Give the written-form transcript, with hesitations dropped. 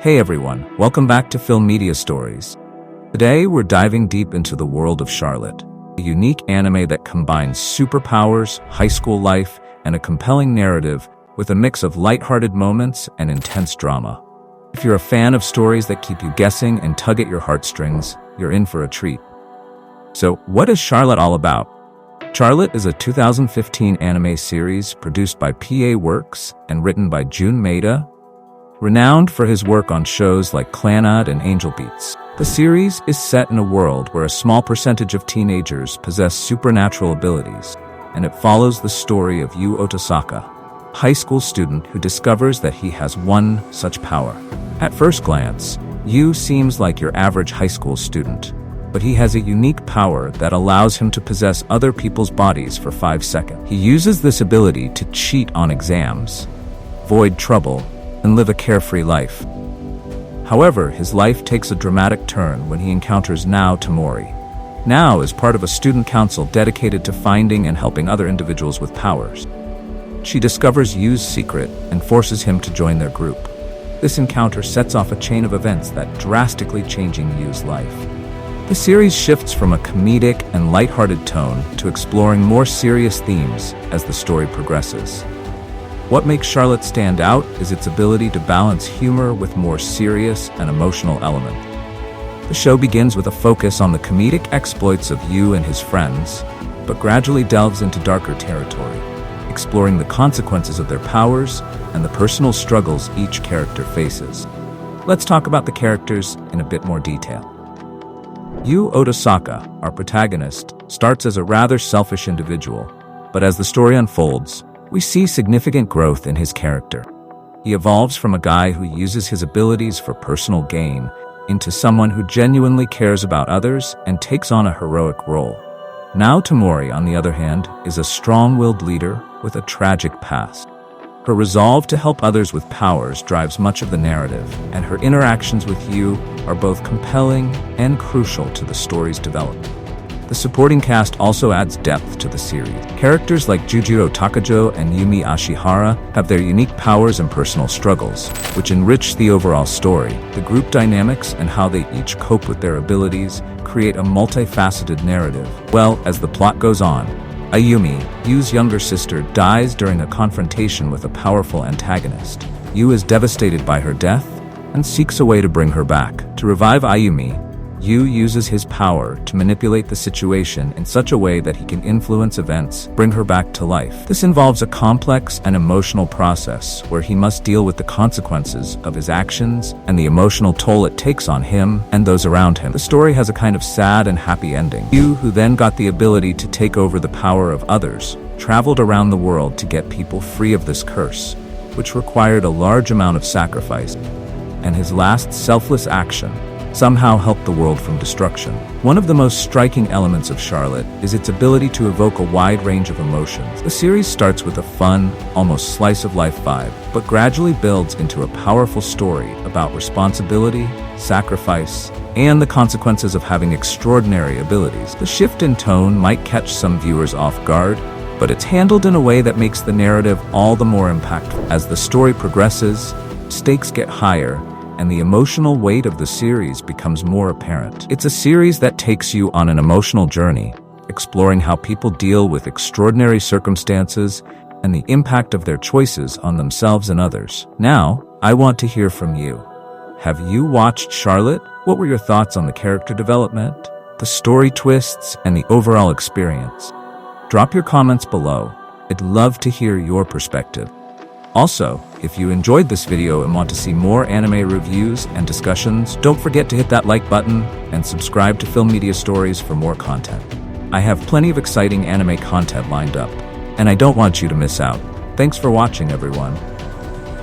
Hey everyone, welcome back to Film Media Stories. Today we're diving deep into the world of Charlotte, a unique anime that combines superpowers, high school life, and a compelling narrative with a mix of lighthearted moments and intense drama. If you're a fan of stories that keep you guessing and tug at your heartstrings, you're in for a treat. So, what is Charlotte all about? Charlotte is a 2015 anime series produced by PA Works and written by Jun Maeda, renowned for his work on shows like Clannad and Angel Beats. The series is set in a world where a small percentage of teenagers possess supernatural abilities, and it follows the story of Yu Otosaka, a high school student who discovers that he has one such power. At first glance, Yu seems like your average high school student, but he has a unique power that allows him to possess other people's bodies for 5 seconds. He uses this ability to cheat on exams, avoid trouble, and live a carefree life. However, his life takes a dramatic turn when he encounters Nao Tamori. Nao is part of a student council dedicated to finding and helping other individuals with powers. She discovers Yu's secret and forces him to join their group. This encounter sets off a chain of events that drastically changing Yu's life. The series shifts from a comedic and lighthearted tone to exploring more serious themes as the story progresses. What makes Charlotte stand out is its ability to balance humor with more serious and emotional elements. The show begins with a focus on the comedic exploits of Yu and his friends, but gradually delves into darker territory, exploring the consequences of their powers and the personal struggles each character faces. Let's talk about the characters in a bit more detail. Yu Otosaka, our protagonist, starts as a rather selfish individual, but as the story unfolds, we see significant growth in his character. He evolves from a guy who uses his abilities for personal gain into someone who genuinely cares about others and takes on a heroic role. Nao Tamori, on the other hand, is a strong-willed leader with a tragic past. Her resolve to help others with powers drives much of the narrative, and her interactions with Yu are both compelling and crucial to the story's development. The supporting cast also adds depth to the series. Characters like Jujiro Takajo and Yumi Ashihara have their unique powers and personal struggles, which enrich the overall story. The group dynamics and how they each cope with their abilities create a multifaceted narrative. Well, as the plot goes on, Ayumi, Yu's younger sister, dies during a confrontation with a powerful antagonist. Yu is devastated by her death and seeks a way to bring her back. To revive Ayumi, Yu uses his power to manipulate the situation in such a way that he can influence events, bring her back to life. This involves a complex and emotional process where he must deal with the consequences of his actions and the emotional toll it takes on him and those around him. The story has a kind of sad and happy ending. Yu, who then got the ability to take over the power of others, traveled around the world to get people free of this curse, which required a large amount of sacrifice, and his last selfless action somehow helped the world from destruction. One of the most striking elements of Charlotte is its ability to evoke a wide range of emotions. The series starts with a fun, almost slice-of-life vibe, but gradually builds into a powerful story about responsibility, sacrifice, and the consequences of having extraordinary abilities. The shift in tone might catch some viewers off guard, but it's handled in a way that makes the narrative all the more impactful. As the story progresses, stakes get higher, and the emotional weight of the series becomes more apparent. It's a series that takes you on an emotional journey, exploring how people deal with extraordinary circumstances and the impact of their choices on themselves and others. Now, I want to hear from you. Have you watched Charlotte? What were your thoughts on the character development, the story twists, and the overall experience? Drop your comments below. I'd love to hear your perspective. Also, if you enjoyed this video and want to see more anime reviews and discussions, don't forget to hit that like button and subscribe to Film Media Stories for more content. I have plenty of exciting anime content lined up, and I don't want you to miss out. Thanks for watching, everyone.